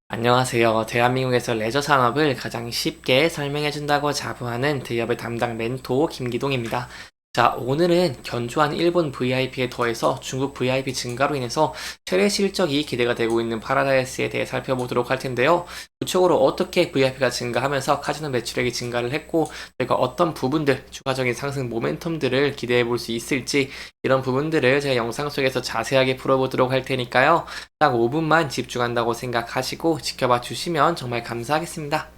안녕하세요. 대한민국에서 레저 산업을 가장 쉽게 설명해준다고 자부하는 대기업의 담당 멘토 김기동입니다. 자, 오늘은 견조한 일본 VIP에 더해서 중국 VIP 증가로 인해서 최대 실적이 기대가 되고 있는 파라다이스에 대해 살펴보도록 할 텐데요. 구체적으로 어떻게 VIP가 증가하면서 카지노 매출액이 증가를 했고, 저희가 어떤 부분들, 추가적인 상승 모멘텀들을 기대해 볼 수 있을지, 이런 부분들을 제가 영상 속에서 자세하게 풀어보도록 할 테니까요. 딱 5분만 집중한다고 생각하시고 지켜봐 주시면 정말 감사하겠습니다.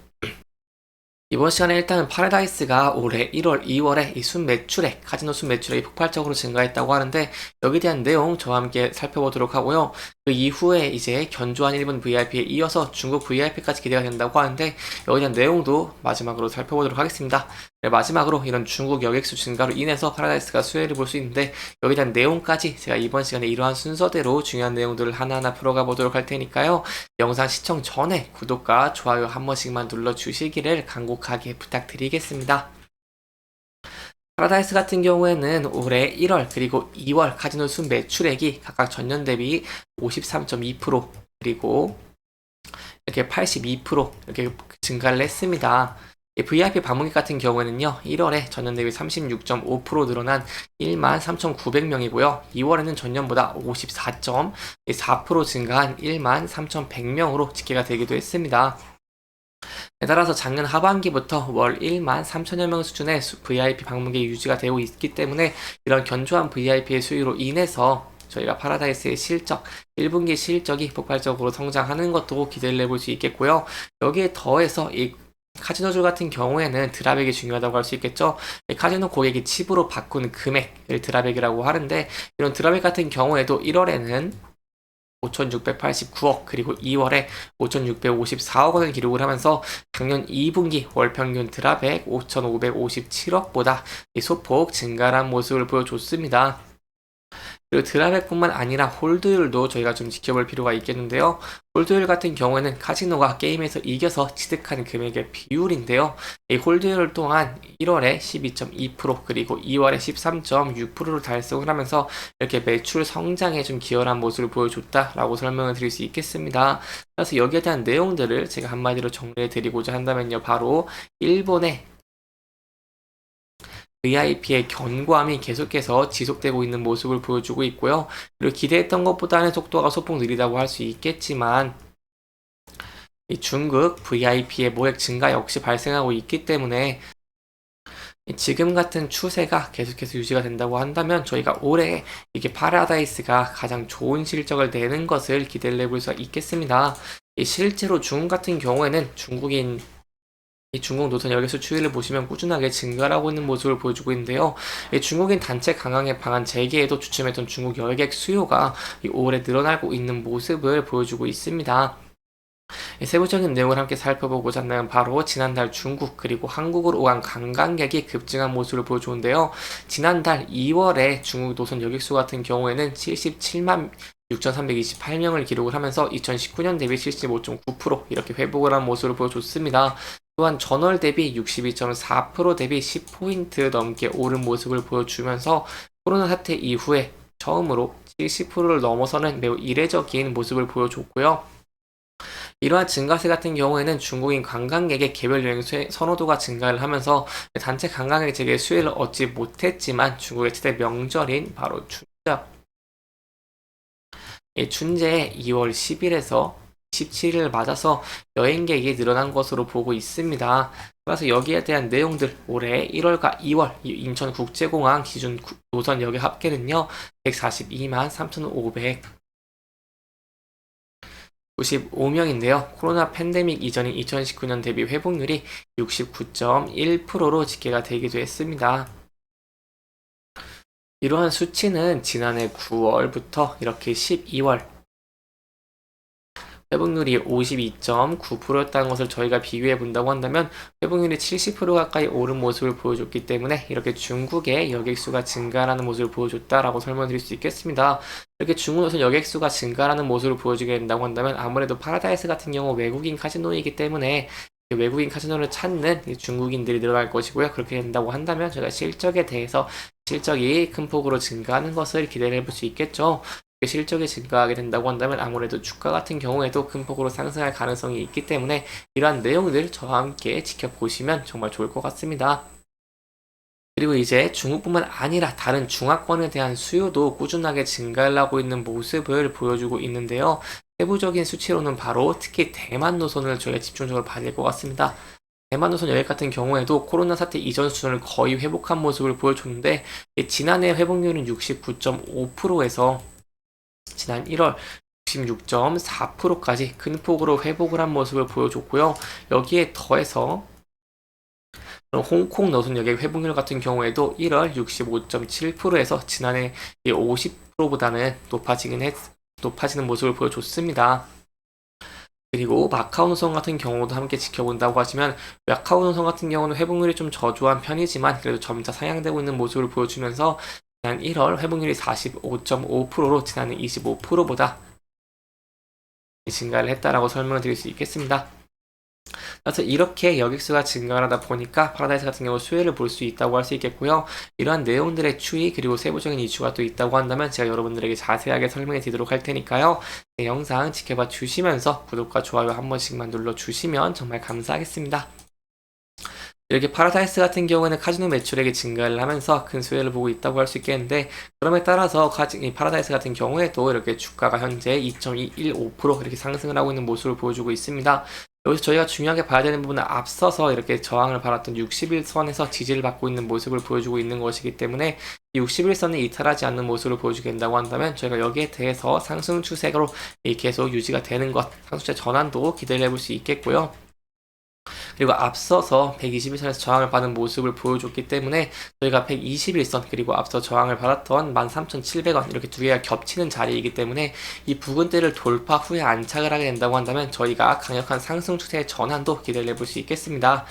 이번 시간에 일단은 파라다이스가 올해 1월, 2월에 이 순매출액, 카지노 순매출액이 폭발적으로 증가했다고 하는데 여기에 대한 내용 저와 함께 살펴보도록 하고요. 그 이후에 이제 견조한 일본 VIP에 이어서 중국 VIP까지 기대가 된다고 하는데 여기에 대한 내용도 마지막으로 살펴보도록 하겠습니다. 네, 마지막으로 이런 중국 여객수 증가로 인해서 파라다이스가 수혜를 볼 수 있는데 여기에 대한 내용까지 제가 이번 시간에 이러한 순서대로 중요한 내용들을 하나하나 풀어가 보도록 할 테니까요. 영상 시청 전에 구독과 좋아요 한 번씩만 눌러주시기를 간곡하게 부탁드리겠습니다. 파라다이스 같은 경우에는 올해 1월 그리고 2월 카지노 순 매출액이 각각 전년 대비 53.2% 그리고 이렇게 82% 이렇게 증가를 했습니다. VIP 방문객 같은 경우에는요, 1월에 전년 대비 36.5% 늘어난 13,900명이고요. 2월에는 전년보다 54.4% 증가한 13,100명으로 집계가 되기도 했습니다. 따라서 작년 하반기부터 월 1만 3천여 명 수준의 VIP 방문객이 유지가 되고 있기 때문에 이런 견조한 VIP의 수요로 인해서 저희가 파라다이스의 실적, 1분기 실적이 폭발적으로 성장하는 것도 기대를 해볼 수 있겠고요. 여기에 더해서 이 카지노주 같은 경우에는 드랍액이 중요하다고 할 수 있겠죠. 카지노 고객이 칩으로 바꾸는 금액을 드랍액이라고 하는데 이런 드랍액 같은 경우에도 1월에는 5,689억 그리고 2월에 5,654억 원을 기록을 하면서 작년 2분기 월 평균 드랍액 5,557억보다 소폭 증가한 모습을 보여줬습니다. 그리고 드랍액뿐만 아니라 홀드율도 저희가 좀 지켜볼 필요가 있겠는데요. 홀드율 같은 경우에는 카지노가 게임에서 이겨서 취득하는 금액의 비율인데요. 이 홀드율 또한 1월에 12.2% 그리고 2월에 13.6%를 달성을 하면서 이렇게 매출 성장에 좀 기여한 모습을 보여줬다라고 설명을 드릴 수 있겠습니다. 그래서 여기에 대한 내용들을 제가 한마디로 정리해 드리고자 한다면요. 바로 일본의 VIP의 견고함이 계속해서 지속되고 있는 모습을 보여주고 있고요. 그리고 기대했던 것보다는 속도가 소폭 느리다고 할 수 있겠지만 이 중국 VIP의 모액 증가 역시 발생하고 있기 때문에 지금 같은 추세가 계속해서 유지가 된다고 한다면 저희가 올해 이게 파라다이스가 가장 좋은 실적을 내는 것을 기대를 해볼 수가 있겠습니다. 실제로 중국 같은 경우에는 중국인 이 중국 노선 여객수 추이를 보시면 꾸준하게 증가하고 있는 모습을 보여주고 있는데요. 중국인 단체 관광의 방안 재개에도 주춤했던 중국 여객 수요가 올해 늘어나고 있는 모습을 보여주고 있습니다. 세부적인 내용을 함께 살펴보고자 한다면 바로 지난달 중국 그리고 한국으로 오간 관광객이 급증한 모습을 보여주는데요. 지난달 2월에 중국 노선 여객수 같은 경우에는 77만 6,328명을 기록을 하면서 2019년 대비 75.9% 이렇게 회복을 한 모습을 보여줬습니다. 또한 전월 대비 62.4% 대비 10포인트 넘게 오른 모습을 보여주면서 코로나 사태 이후에 처음으로 70%를 넘어서는 매우 이례적인 모습을 보여줬고요. 이러한 증가세 같은 경우에는 중국인 관광객의 개별 여행 선호도가 증가를 하면서 단체 관광객 재개 수혜를 얻지 못했지만 중국의 최대 명절인 바로 춘제 2월 10일에서 17일 맞아서 여행객이 늘어난 것으로 보고 있습니다. 그래서 여기에 대한 내용들 올해 1월과 2월 인천국제공항 기준 노선 여객 합계는요 142만 3,595명인데요. 코로나 팬데믹 이전인 2019년 대비 회복률이 69.1%로 집계가 되기도 했습니다. 이러한 수치는 지난해 9월부터 이렇게 12월 회복률이 52.9%였다는 것을 저희가 비교해 본다고 한다면 회복률이 70% 가까이 오른 모습을 보여줬기 때문에 이렇게 중국의 여객수가 증가하는 모습을 보여줬다라고 설명드릴 수 있겠습니다. 이렇게 중국에서 여객수가 증가하는 모습을 보여주게 된다고 한다면 아무래도 파라다이스 같은 경우 외국인 카지노이기 때문에 외국인 카지노를 찾는 중국인들이 늘어날 것이고요. 그렇게 된다고 한다면 저희가 실적에 대해서 실적이 큰 폭으로 증가하는 것을 기대를 해볼 수 있겠죠. 실적이 증가하게 된다고 한다면 아무래도 주가 같은 경우에도 큰 폭으로 상승할 가능성이 있기 때문에 이러한 내용들 저와 함께 지켜보시면 정말 좋을 것 같습니다. 그리고 이제 중국뿐만 아니라 다른 중화권에 대한 수요도 꾸준하게 증가를 하고 있는 모습을 보여주고 있는데요. 세부적인 수치로는 바로 특히 대만 노선을 저희가 집중적으로 봐야 될 것 같습니다. 대만 노선 여행 같은 경우에도 코로나 사태 이전 수준을 거의 회복한 모습을 보여줬는데 지난해 회복률은 69.5%에서 지난 1월 66.4%까지 큰 폭으로 회복을 한 모습을 보여줬고요. 여기에 더해서 홍콩 노선 여객 회복률 같은 경우에도 1월 65.7%에서 지난해 50%보다는 높아지는 모습을 보여줬습니다. 그리고 마카오 노선 같은 경우도 함께 지켜본다고 하시면 마카오 노선 같은 경우는 회복률이 좀 저조한 편이지만 그래도 점차 상향되고 있는 모습을 보여주면서 지난 1월 회복률이 45.5%로 지난해 25%보다 증가를 했다라고 설명을 드릴 수 있겠습니다. 그래서 이렇게 여객수가 증가를 하다 보니까 파라다이스 같은 경우 수혜를 볼 수 있다고 할 수 있겠고요. 이러한 내용들의 추이 그리고 세부적인 이슈가 또 있다고 한다면 제가 여러분들에게 자세하게 설명해 드리도록 할 테니까요. 네, 영상 지켜봐 주시면서 구독과 좋아요 한 번씩만 눌러주시면 정말 감사하겠습니다. 이렇게 파라다이스 같은 경우에는 카지노 매출액이 증가를 하면서 큰 수혜를 보고 있다고 할 수 있겠는데 그럼에 따라서 파라다이스 같은 경우에도 이렇게 주가가 현재 2.215% 이렇게 상승을 하고 있는 모습을 보여주고 있습니다. 여기서 저희가 중요하게 봐야 되는 부분은 앞서서 이렇게 저항을 받았던 60일선에서 지지를 받고 있는 모습을 보여주고 있는 것이기 때문에 이 60일선을 이탈하지 않는 모습을 보여주게 된다고 한다면 저희가 여기에 대해서 상승 추세로 계속 유지가 되는 것, 상승 추세 전환도 기대를 해볼 수 있겠고요. 그리고 앞서서 121선에서 저항을 받은 모습을 보여줬기 때문에 저희가 121선 그리고 앞서 저항을 받았던 13,700원 이렇게 두 개가 겹치는 자리이기 때문에 이 부근대를 돌파 후에 안착을 하게 된다고 한다면 저희가 강력한 상승 추세의 전환도 기대를 해볼 수 있겠습니다.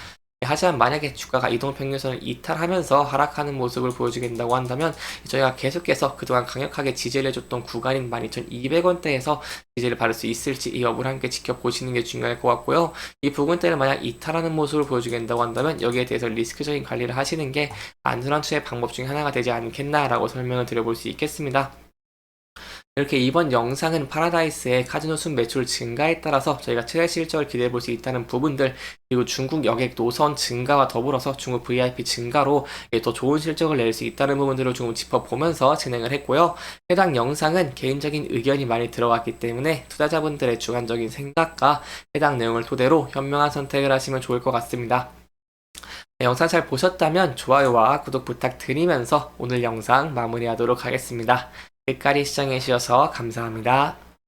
하지만 만약에 주가가 이동평균선을 이탈하면서 하락하는 모습을 보여주게 된다고 한다면 저희가 계속해서 그동안 강력하게 지지를 해줬던 구간인 12,200원대에서 지지를 받을 수 있을지 이 여부를 함께 지켜보시는 게 중요할 것 같고요. 이 부분대를 만약 이탈하는 모습을 보여주게 된다고 한다면 여기에 대해서 리스크적인 관리를 하시는 게 안전한 투자의 방법 중에 하나가 되지 않겠나라고 설명을 드려볼 수 있겠습니다. 이렇게 이번 영상은 파라다이스의 카지노 순 매출 증가에 따라서 저희가 최대 실적을 기대해 볼 수 있다는 부분들 그리고 중국 여객 노선 증가와 더불어서 중국 VIP 증가로 더 좋은 실적을 낼 수 있다는 부분들을 조금 짚어보면서 진행을 했고요. 해당 영상은 개인적인 의견이 많이 들어갔기 때문에 투자자분들의 주관적인 생각과 해당 내용을 토대로 현명한 선택을 하시면 좋을 것 같습니다. 영상 잘 보셨다면 좋아요와 구독 부탁드리면서 오늘 영상 마무리하도록 하겠습니다. 끝까지 시청해주셔서 감사합니다.